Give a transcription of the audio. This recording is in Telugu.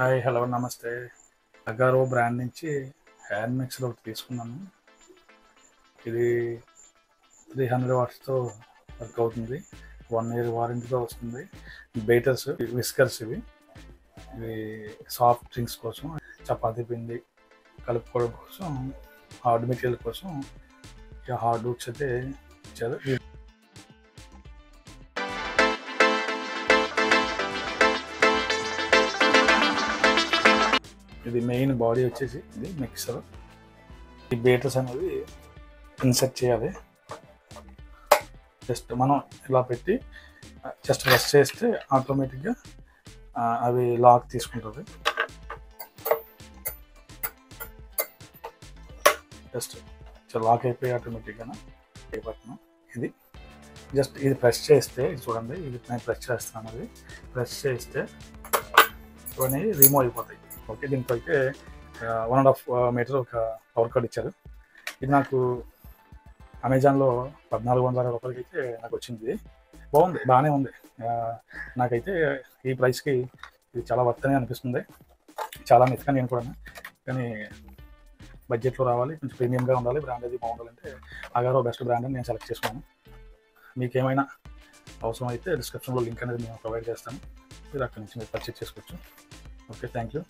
హాయ్ హలో నమస్తే. అగారో బ్రాండ్ నుంచి హ్యాండ్ మిక్సర్ ఒకటి తీసుకున్నాను. ఇది 300 వాట్స్తో వర్క్ అవుతుంది. 1 ఇయర్ వారంటీతో వస్తుంది. బేటర్స్ విస్కర్స్ ఇవి సాఫ్ట్ డ్రింక్స్ కోసం, చపాతీ పిండి కలుపుకోవడం కోసం, హార్డ్ మెటీరియల్ కోసం హార్డ్ వుడ్స్ అయితే ఇచ్చారు. ఇది మెయిన్ బాడీ వచ్చేసి ఇది మిక్సర్. ఈ బేటర్స్ అనేది ఇన్సర్ట్ చేయాలి. జస్ట్ మనం ఇలా పెట్టి జస్ట్ ప్రెస్ చేస్తే ఆటోమేటిక్గా అవి లాక్ తీసుకుంటుంది. జస్ట్ లాక్ అయిపోయి ఆటోమేటిక్గా అయిపోతున్నాం. ఇది జస్ట్ ఇది ప్రెస్ చేస్తే చూడండి, ఇది నేను ప్రెస్ చేస్తున్నాను. అది ప్రెస్ చేస్తే ఇవన్నీ రిమూవ్ అయిపోతాయి. ఓకే, దీంతో అయితే 1.5 మీటర్ ఒక పవర్ కార్డ్ ఇచ్చారు. ఇది నాకు అమెజాన్లో 1400 రూపాయలకి అయితే నాకు వచ్చింది. బాగుంది, బాగానే ఉంది. నాకైతే ఈ ప్రైస్కి ఇది చాలా వర్త్ అని అనిపిస్తుంది. చాలా మెత్తగా నేను కూడా, కానీ బడ్జెట్లో రావాలి, కొంచెం ప్రీమియంగా ఉండాలి, బ్రాండ్ అది బాగుండాలంటే అగారో బెస్ట్ బ్రాండ్ అని నేను సెలెక్ట్ చేసుకున్నాను. మీకేమైనా అవసరం అయితే డిస్క్రిప్షన్లో లింక్ అనేది నేను ప్రొవైడ్ చేస్తాను. మీరు అక్కడి నుంచి మీరు పర్చేస్ చేసుకోవచ్చు. Okay, thank you.